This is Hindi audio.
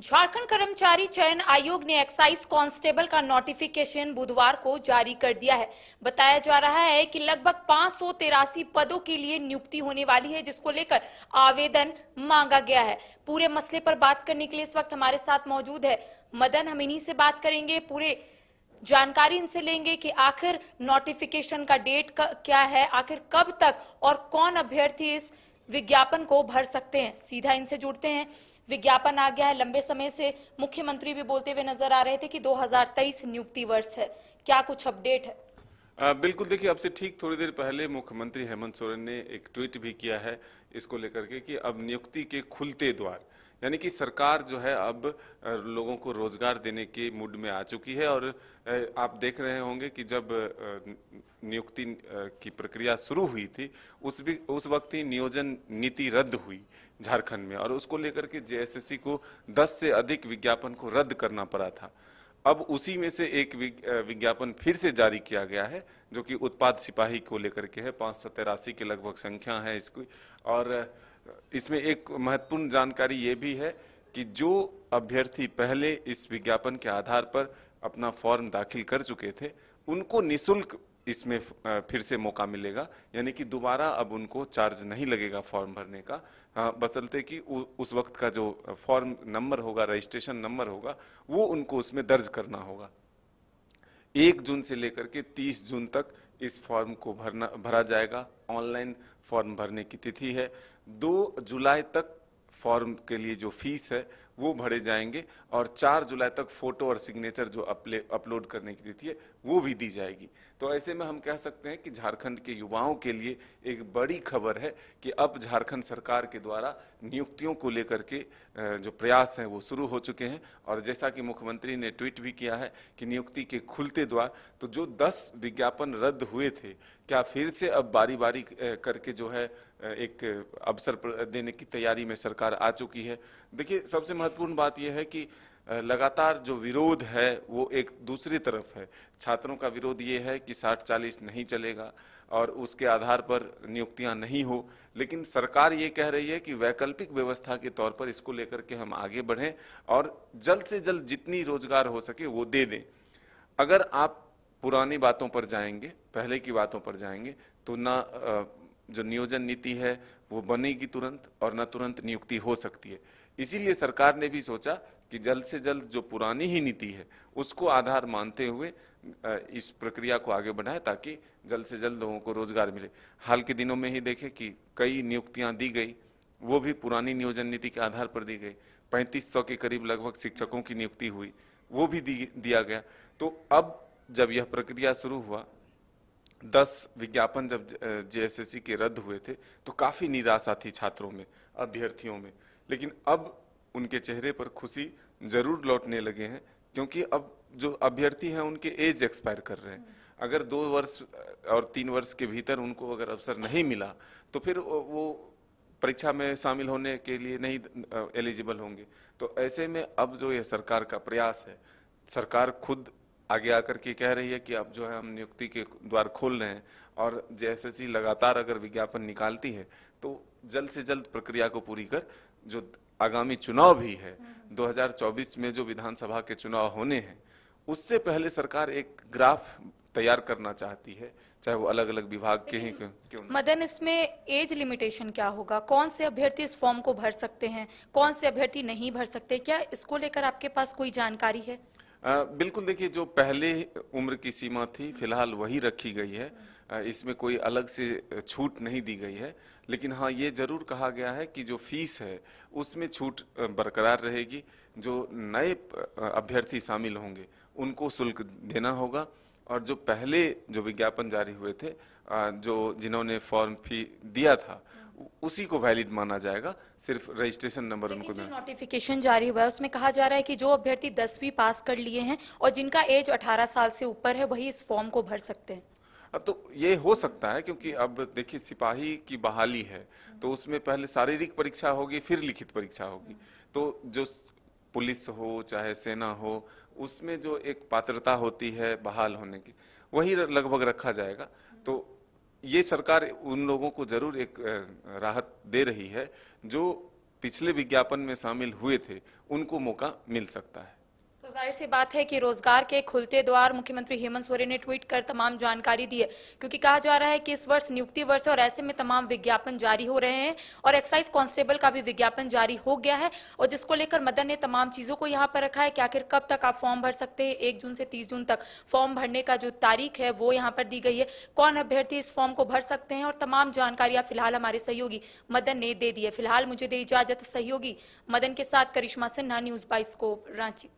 झारखंड कर्मचारी चयन आयोग ने एक्साइज कांस्टेबल का नोटिफिकेशन बुधवार को जारी कर दिया है। बताया जा रहा है कि लगभग 583 पदों के लिए नियुक्ति होने वाली है, जिसको लेकर आवेदन मांगा गया है। पूरे मसले पर बात करने के लिए इस वक्त हमारे साथ मौजूद है मदन। हम इन्हीं से बात करेंगे, पूरे जानकारी इनसे लेंगे कि आखिर नोटिफिकेशन का डेट क्या है, आखिर कब तक और कौन अभ्यर्थी इस विज्ञापन को भर सकते हैं। सीधा इनसे जुड़ते हैं। विज्ञापन आ गया है। लंबे समय से मुख्यमंत्री भी बोलते हुए नजर आ रहे थे कि 2023 नियुक्ति वर्ष है। क्या कुछ अपडेट है? बिल्कुल, देखिए, अब से ठीक थोड़ी देर पहले मुख्यमंत्री हेमंत सोरेन ने एक ट्वीट भी किया है इसको लेकर के कि अब नियुक्ति के खुलते द्वार, यानी कि सरकार जो है अब लोगों को रोजगार देने के मूड में आ चुकी है। और आप देख रहे होंगे कि जब नियुक्ति की प्रक्रिया शुरू हुई थी उस वक्त ही नियोजन नीति रद्द हुई झारखंड में, और उसको लेकर के जेएसएससी को 10 से अधिक विज्ञापन को रद्द करना पड़ा था। अब उसी में से एक विज्ञापन फिर से जारी किया गया है जो कि उत्पाद सिपाही को लेकर के है। 583 के लगभग संख्या है इसकी। और इसमें एक महत्वपूर्ण जानकारी ये भी है कि जो अभ्यर्थी पहले इस विज्ञापन के आधार पर अपना फॉर्म दाखिल कर चुके थे उनको निःशुल्क इसमें फिर से मौका मिलेगा, यानी कि दोबारा अब उनको चार्ज नहीं लगेगा फॉर्म भरने का। बशर्ते कि उस वक्त का जो फॉर्म नंबर होगा, रजिस्ट्रेशन नंबर होगा, वो उनको उसमें दर्ज करना होगा। 1 जून से लेकर के 30 जून तक इस फॉर्म को भरा जाएगा। ऑनलाइन फॉर्म भरने की तिथि है। 2 जुलाई तक फॉर्म के लिए जो फीस है वो भरे जाएंगे, और 4 जुलाई तक फोटो और सिग्नेचर जो अपलोड करने की तिथि है वो भी दी जाएगी। तो ऐसे में हम कह सकते हैं कि झारखंड के युवाओं के लिए एक बड़ी खबर है कि अब झारखंड सरकार के द्वारा नियुक्तियों को लेकर के जो प्रयास हैं वो शुरू हो चुके हैं। और जैसा कि मुख्यमंत्री ने ट्वीट भी किया है कि नियुक्ति के खुलते द्वार, तो जो 10 विज्ञापन रद्द हुए थे, क्या फिर से अब बारी बारी करके जो है एक अवसर देने की तैयारी में सरकार आ चुकी है। देखिए, सबसे महत्वपूर्ण बात यह है कि लगातार जो विरोध है वो एक दूसरी तरफ है। छात्रों का विरोध ये है कि 60-40 नहीं चलेगा और उसके आधार पर नियुक्तियां नहीं हो, लेकिन सरकार ये कह रही है कि वैकल्पिक व्यवस्था के तौर पर इसको लेकर के हम आगे बढ़ें और जल्द से जल्द जितनी रोजगार हो सके वो दे दें। अगर आप पुरानी बातों पर जाएंगे, पहले की बातों पर जाएंगे, तो ना जो नियोजन नीति है वो बनेगी तुरंत, और न तुरंत नियुक्ति हो सकती है। इसीलिए सरकार ने भी सोचा कि जल्द से जल्द जो पुरानी ही नीति है उसको आधार मानते हुए इस प्रक्रिया को आगे बढ़ाए, ताकि जल्द से जल्द लोगों को रोजगार मिले। हाल के दिनों में ही देखें कि कई नियुक्तियां दी गई, वो भी पुरानी नियोजन नीति के आधार पर दी गई। 3500 के करीब लगभग शिक्षकों की नियुक्ति हुई, वो भी दिया गया। तो अब जब यह प्रक्रिया शुरू हुआ, 10 विज्ञापन जब जेएसएससी के रद्द हुए थे तो काफी निराशा थी छात्रों में, अभ्यर्थियों में, लेकिन अब उनके चेहरे पर खुशी जरूर लौटने लगे हैं, क्योंकि अब जो अभ्यर्थी हैं उनके एज एक्सपायर कर रहे हैं। अगर 2 वर्ष और 3 वर्ष के भीतर उनको अगर अवसर नहीं मिला तो फिर वो परीक्षा में शामिल होने के लिए नहीं एलिजिबल होंगे। तो ऐसे में अब जो ये सरकार का प्रयास है, सरकार खुद आगे आकर के कह रही है कि अब जो है हम नियुक्ति के द्वार खोल रहे हैं, और जेएसएससी लगातार अगर विज्ञापन निकालती है तो जल्द से जल्द प्रक्रिया को पूरी कर, जो आगामी चुनाव भी है 2024 में जो विधानसभा के चुनाव होने हैं, उससे पहले सरकार एक ग्राफ तैयार करना चाहती है, चाहे वो अलग अलग विभाग के ही क्यों। मदन, इसमें एज लिमिटेशन क्या होगा? कौन से अभ्यर्थी इस फॉर्म को भर सकते हैं, कौन से अभ्यर्थी नहीं भर सकते? क्या इसको लेकर आपके पास कोई जानकारी है? बिल्कुल, देखिए, जो पहले उम्र की सीमा थी फिलहाल वही रखी गई है। इसमें कोई अलग से छूट नहीं दी गई है, लेकिन हाँ ये जरूर कहा गया है कि जो फीस है उसमें छूट बरकरार रहेगी। जो नए अभ्यर्थी शामिल होंगे उनको शुल्क देना होगा, और जो पहले जो विज्ञापन जारी हुए थे, जो जिन्होंने फॉर्म फी दिया था उसी को वैलिड माना जाएगा, सिर्फ रजिस्ट्रेशन नंबर उनको देना। नोटिफिकेशन जारी हुआ है उसमें कहा जा रहा है कि जो अभ्यर्थी 10वीं पास कर लिए हैं और जिनका एज 18 साल से ऊपर है वही इस फॉर्म को भर सकते हैं। तो ये हो सकता है, क्योंकि अब देखिए सिपाही की बहाली है तो उसमें पहले शारीरिक परीक्षा होगी, फिर लिखित परीक्षा होगी। तो जो पुलिस हो चाहे सेना हो, उसमें जो एक पात्रता होती है बहाल होने की, वही लगभग रखा जाएगा। तो ये सरकार उन लोगों को जरूर एक राहत दे रही है जो पिछले विज्ञापन में शामिल हुए थे उनको मौका मिल सकता है। तो जाहिर सी बात है कि रोजगार के खुलते द्वार मुख्यमंत्री हेमंत सोरेन ने ट्वीट कर तमाम जानकारी दी है, क्योंकि कहा जा रहा है कि इस वर्ष नियुक्ति वर्ष है और ऐसे में तमाम विज्ञापन जारी हो रहे हैं और एक्साइज कांस्टेबल का भी विज्ञापन जारी हो गया है और जिसको लेकर मदन ने तमाम चीजों को यहाँ पर रखा है कि आखिर कब तक आप फॉर्म भर सकते हैं। 1 जून से 30 जून तक फॉर्म भरने का जो तारीख है वो यहाँ पर दी गई है, कौन अभ्यर्थी इस फॉर्म को भर सकते हैं और तमाम जानकारियां फिलहाल हमारे सहयोगी मदन ने दे दी है। फिलहाल मुझे दे इजाजत सहयोगी मदन के साथ करिश्मा सिन्हा, न्यूज 22 को रांची।